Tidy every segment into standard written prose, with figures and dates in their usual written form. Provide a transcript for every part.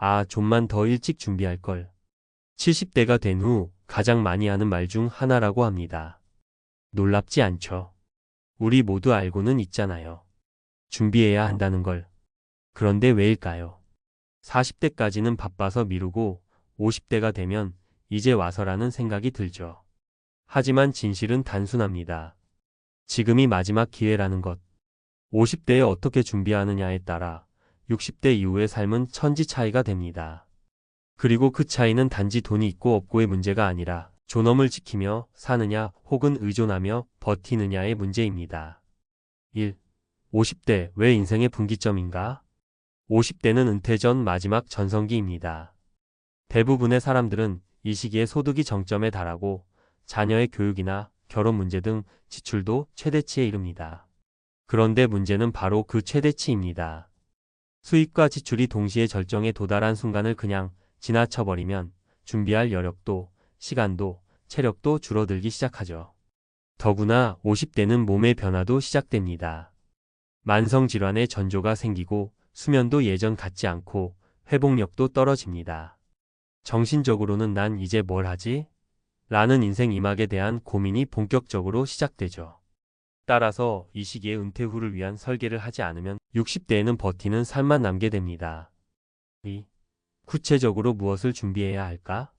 아, 좀만 더 일찍 준비할 걸. 70대가 된 후 가장 많이 하는 말 중 하나라고 합니다. 놀랍지 않죠? 우리 모두 알고는 있잖아요. 준비해야 한다는 걸. 그런데 왜일까요? 40대까지는 바빠서 미루고 50대가 되면 이제 와서라는 생각이 들죠. 하지만 진실은 단순합니다. 지금이 마지막 기회라는 것. 50대에 어떻게 준비하느냐에 따라 60대 이후의 삶은 천지 차이가 됩니다. 그리고 그 차이는 단지 돈이 있고 없고의 문제가 아니라 존엄을 지키며 사느냐 혹은 의존하며 버티느냐의 문제입니다. 1. 50대 왜 인생의 분기점인가? 50대는 은퇴 전 마지막 전성기입니다. 대부분의 사람들은 이 시기에 소득이 정점에 달하고 자녀의 교육이나 결혼 문제 등 지출도 최대치에 이릅니다. 그런데 문제는 바로 그 최대치입니다. 수입과 지출이 동시에 절정에 도달한 순간을 그냥 지나쳐버리면 준비할 여력도, 시간도, 체력도 줄어들기 시작하죠. 더구나 50대는 몸의 변화도 시작됩니다. 만성질환의 전조가 생기고 수면도 예전 같지 않고 회복력도 떨어집니다. 정신적으로는 난 이제 뭘 하지? 라는 인생 이막에 대한 고민이 본격적으로 시작되죠. 따라서 이 시기에 은퇴 후를 위한 설계를 하지 않으면 60대에는 버티는 삶만 남게 됩니다. 2. 구체적으로 무엇을 준비해야 할까?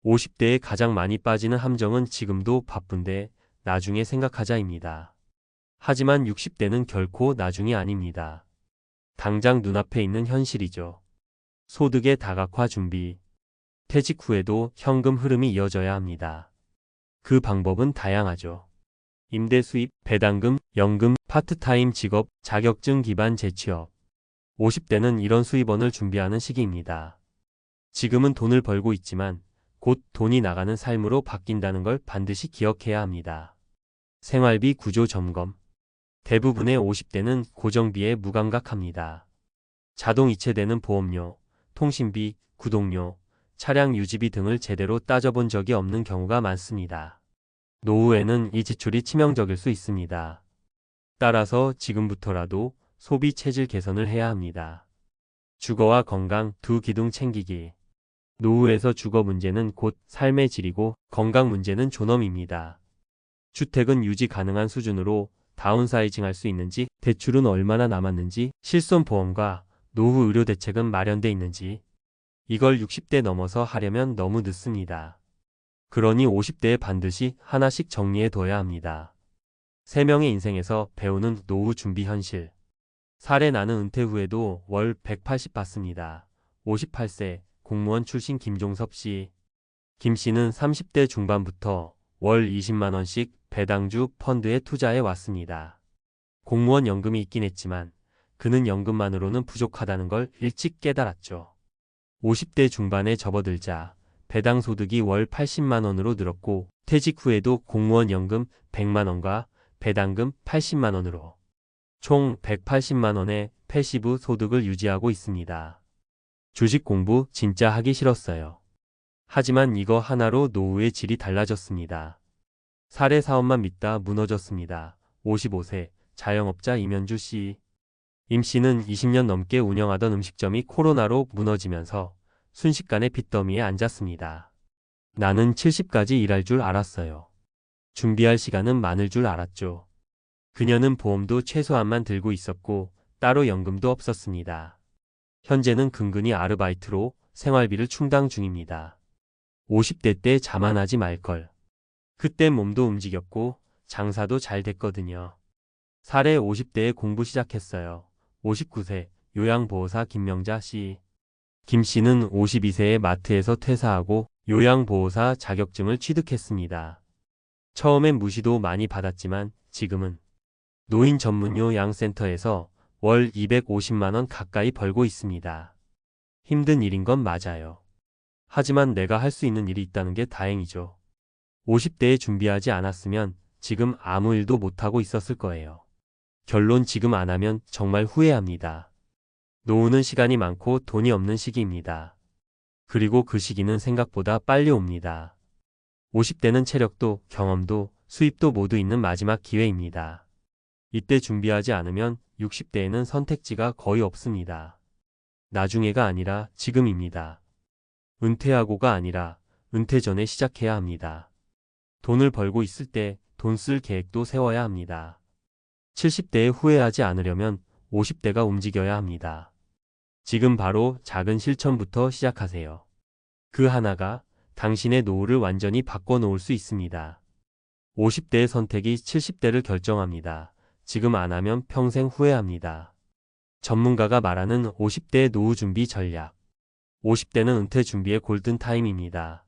50대에 가장 많이 빠지는 함정은 지금도 바쁜데 나중에 생각하자입니다. 하지만 60대는 결코 나중이 아닙니다. 당장 눈앞에 있는 현실이죠. 소득의 다각화 준비. 퇴직 후에도 현금 흐름이 이어져야 합니다. 그 방법은 다양하죠. 임대 수입, 배당금, 연금, 파트타임 직업, 자격증 기반 재취업. 50대는 이런 수입원을 준비하는 시기입니다. 지금은 돈을 벌고 있지만 곧 돈이 나가는 삶으로 바뀐다는 걸 반드시 기억해야 합니다. 생활비 구조 점검. 대부분의 50대는 고정비에 무감각합니다. 자동 이체되는 보험료, 통신비, 구독료, 차량 유지비 등을 제대로 따져본 적이 없는 경우가 많습니다. 노후에는 이 지출이 치명적일 수 있습니다. 따라서 지금부터라도 소비 체질 개선을 해야 합니다. 주거와 건강 두 기둥 챙기기. 노후에서 주거 문제는 곧 삶의 질이고 건강 문제는 존엄입니다. 주택은 유지 가능한 수준으로 다운사이징 할 수 있는지, 대출은 얼마나 남았는지, 실손보험과 노후 의료 대책은 마련돼 있는지. 이걸 60대 넘어서 하려면 너무 늦습니다. 그러니 50대에 반드시 하나씩 정리해 둬야 합니다. 3명의 인생에서 배우는 노후 준비 현실. 사례 나는 은퇴 후에도 월 180 받습니다. 58세 공무원 출신 김종섭 씨. 김 씨는 30대 중반부터 월 20만 원씩 배당주 펀드에 투자해 왔습니다. 공무원 연금이 있긴 했지만 그는 연금만으로는 부족하다는 걸 일찍 깨달았죠. 50대 중반에 접어들자 배당 소득이 월 80만 원으로 늘었고 퇴직 후에도 공무원 연금 100만 원과 배당금 80만 원으로 총 180만 원의 패시브 소득을 유지하고 있습니다. 주식 공부 진짜 하기 싫었어요. 하지만 이거 하나로 노후의 질이 달라졌습니다. 사례 사업만 믿다 무너졌습니다. 55세 자영업자 임현주 씨. 임 씨는 20년 넘게 운영하던 음식점이 코로나로 무너지면서 순식간에 빚더미에 앉았습니다. 나는 70까지 일할 줄 알았어요. 준비할 시간은 많을 줄 알았죠. 그녀는 보험도 최소한만 들고 있었고 따로 연금도 없었습니다. 현재는 근근히 아르바이트로 생활비를 충당 중입니다. 50대 때 자만하지 말걸. 그때 몸도 움직였고 장사도 잘 됐거든요. 사례 50대에 공부 시작했어요. 59세 요양보호사 김명자 씨. 김 씨는 52세에 마트에서 퇴사하고 요양보호사 자격증을 취득했습니다. 처음엔 무시도 많이 받았지만 지금은 노인 전문 요양센터에서 월 250만 원 가까이 벌고 있습니다. 힘든 일인 건 맞아요. 하지만 내가 할 수 있는 일이 있다는 게 다행이죠. 50대에 준비하지 않았으면 지금 아무 일도 못하고 있었을 거예요. 결론 지금 안 하면 정말 후회합니다. 노후는 시간이 많고 돈이 없는 시기입니다. 그리고 그 시기는 생각보다 빨리 옵니다. 50대는 체력도 경험도 수입도 모두 있는 마지막 기회입니다. 이때 준비하지 않으면 60대에는 선택지가 거의 없습니다. 나중에가 아니라 지금입니다. 은퇴하고가 아니라 은퇴 전에 시작해야 합니다. 돈을 벌고 있을 때 돈 쓸 계획도 세워야 합니다. 70대에 후회하지 않으려면 50대가 움직여야 합니다. 지금 바로 작은 실천부터 시작하세요. 그 하나가 당신의 노후를 완전히 바꿔놓을 수 있습니다. 50대의 선택이 70대를 결정합니다. 지금 안 하면 평생 후회합니다. 전문가가 말하는 50대의 노후 준비 전략. 50대는 은퇴 준비의 골든타임입니다.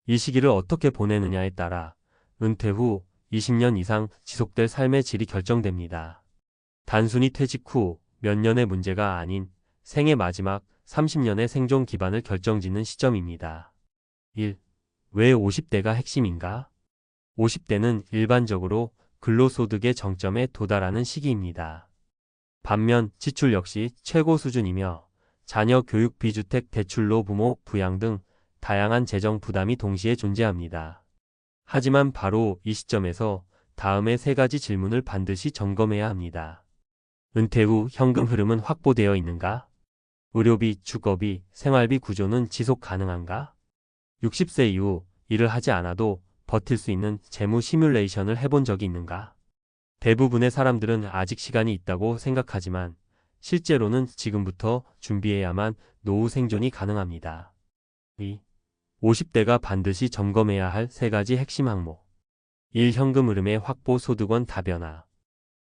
이 시기를 어떻게 보내느냐에 따라 은퇴 후 20년 이상 지속될 삶의 질이 결정됩니다. 단순히 퇴직 후 몇 년의 문제가 아닌 생의 마지막 30년의 생존 기반을 결정짓는 시점입니다. 1. 왜 50대가 핵심인가? 50대는 일반적으로 근로소득의 정점에 도달하는 시기입니다. 반면 지출 역시 최고 수준이며 자녀 교육비, 주택 대출로 부모 부양 등 다양한 재정 부담이 동시에 존재합니다. 하지만 바로 이 시점에서 다음의 세 가지 질문을 반드시 점검해야 합니다. 은퇴 후 현금 흐름은 확보되어 있는가? 의료비, 주거비, 생활비 구조는 지속 가능한가? 60세 이후 일을 하지 않아도 버틸 수 있는 재무 시뮬레이션을 해본 적이 있는가? 대부분의 사람들은 아직 시간이 있다고 생각하지만 실제로는 지금부터 준비해야만 노후 생존이 가능합니다. 2. 50대가 반드시 점검해야 할 세 가지 핵심 항목. 1. 현금 흐름의 확보, 소득원 다변화.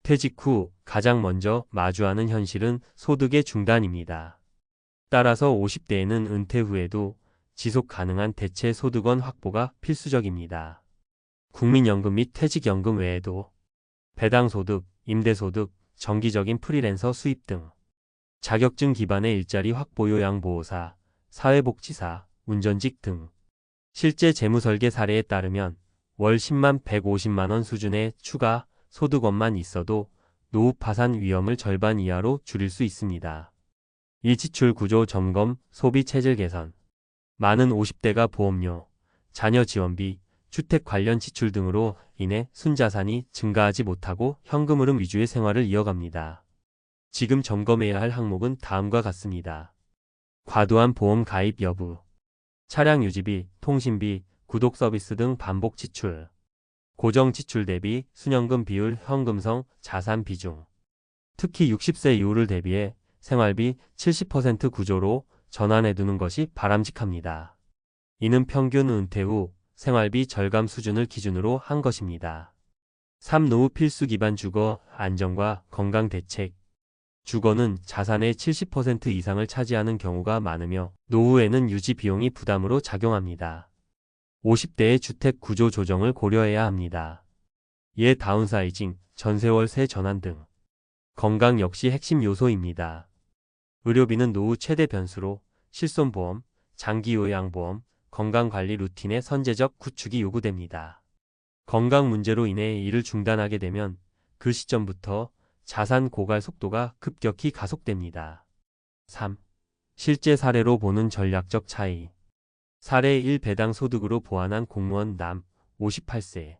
퇴직 후 가장 먼저 마주하는 현실은 소득의 중단입니다. 따라서 50대에는 은퇴 후에도 지속 가능한 대체 소득원 확보가 필수적입니다. 국민연금 및 퇴직연금 외에도 배당소득, 임대소득, 정기적인 프리랜서 수입 등 자격증 기반의 일자리 확보, 요양보호사, 사회복지사, 운전직 등 실제 재무설계 사례에 따르면 월 10만 150만 원 수준의 추가 소득원만 있어도 노후 파산 위험을 절반 이하로 줄일 수 있습니다. 이 지출 구조 점검, 소비 체질 개선. 많은 50대가 보험료, 자녀 지원비, 주택 관련 지출 등으로 인해 순자산이 증가하지 못하고 현금 흐름 위주의 생활을 이어갑니다. 지금 점검해야 할 항목은 다음과 같습니다. 과도한 보험 가입 여부, 차량 유지비, 통신비, 구독 서비스 등 반복 지출, 고정 지출 대비 순연금 비율, 현금성, 자산 비중. 특히 60세 이후를 대비해 생활비 70% 구조로 전환해두는 것이 바람직합니다. 이는 평균 은퇴 후 생활비 절감 수준을 기준으로 한 것입니다. 3. 노후 필수 기반 주거, 안정과 건강 대책. 주거는 자산의 70% 이상을 차지하는 경우가 많으며 노후에는 유지 비용이 부담으로 작용합니다. 50대의 주택 구조 조정을 고려해야 합니다. 이에 다운사이징, 전세월세 전환 등. 건강 역시 핵심 요소입니다. 의료비는 노후 최대 변수로 실손보험, 장기요양보험, 건강관리 루틴의 선제적 구축이 요구됩니다. 건강 문제로 인해 일을 중단하게 되면 그 시점부터 자산 고갈 속도가 급격히 가속됩니다. 3. 실제 사례로 보는 전략적 차이. 사례 1. 배당 소득으로 보완한 공무원 남 58세.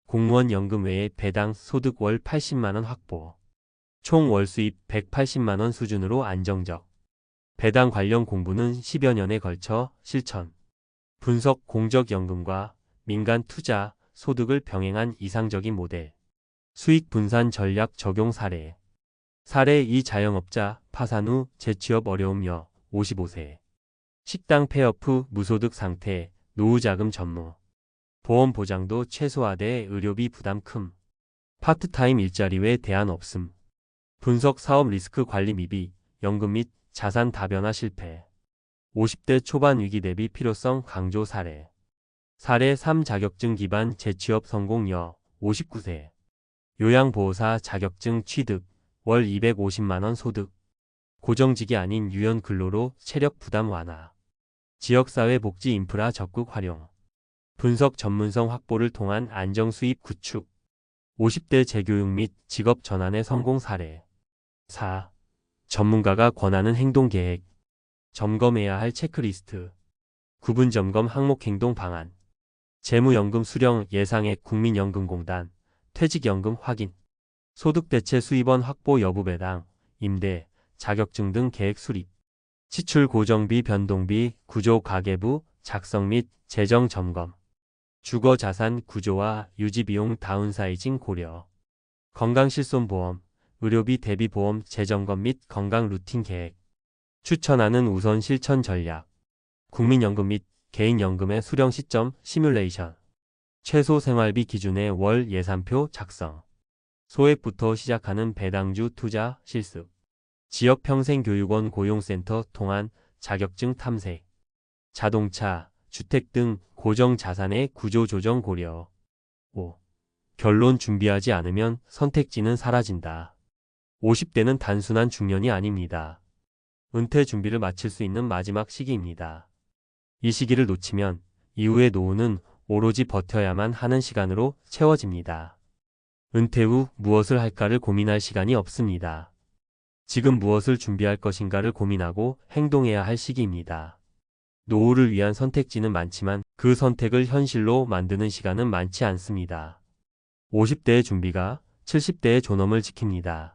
공무원 연금 외에 배당 소득 월 80만원 확보. 총 월 수입 180만원 수준으로 안정적. 배당 관련 공부는 10여 년에 걸쳐 실천. 분석 공적연금과 민간 투자, 소득을 병행한 이상적인 모델. 수익 분산 전략 적용 사례. 사례 2. 자영업자, 파산 후 재취업 어려움 여 55세. 식당 폐업 후 무소득 상태, 노후자금 전무. 보험 보장도 최소화돼 의료비 부담 큼. 파트타임 일자리 외 대안 없음. 분석 사업 리스크 관리 미비, 연금 및 자산 다변화 실패. 50대 초반 위기 대비 필요성 강조 사례. 사례 3. 자격증 기반 재취업 성공 여 59세. 요양보호사 자격증 취득, 월 250만원 소득. 고정직이 아닌 유연 근로로 체력 부담 완화. 지역사회 복지 인프라 적극 활용. 분석 전문성 확보를 통한 안정 수입 구축. 50대 재교육 및 직업 전환의 성공 사례. 4. 전문가가 권하는 행동 계획. 점검해야 할 체크리스트. 구분 점검 항목 행동 방안. 재무연금 수령 예상액 국민연금공단. 퇴직연금 확인. 소득 대체 수입원 확보 여부 배당, 임대, 자격증 등 계획 수립. 지출 고정비 변동비, 구조 가계부, 작성 및 재정 점검. 주거 자산 구조와 유지 비용 다운사이징 고려. 건강실손보험, 의료비 대비 보험 재점검 및 건강 루틴 계획. 추천하는 우선 실천 전략. 국민연금 및 개인연금의 수령 시점 시뮬레이션. 최소 생활비 기준의 월 예산표 작성. 소액부터 시작하는 배당주 투자 실습. 지역평생교육원 고용센터 통한 자격증 탐색. 자동차, 주택 등 고정자산의 구조 조정 고려. 5. 결론 준비하지 않으면 선택지는 사라진다. 50대는 단순한 중년이 아닙니다. 은퇴 준비를 마칠 수 있는 마지막 시기입니다. 이 시기를 놓치면 이후의 노후는 오로지 버텨야만 하는 시간으로 채워집니다. 은퇴 후 무엇을 할까를 고민할 시간이 없습니다. 지금 무엇을 준비할 것인가를 고민하고 행동해야 할 시기입니다. 노후를 위한 선택지는 많지만 그 선택을 현실로 만드는 시간은 많지 않습니다. 50대의 준비가 70대의 존엄을 지킵니다.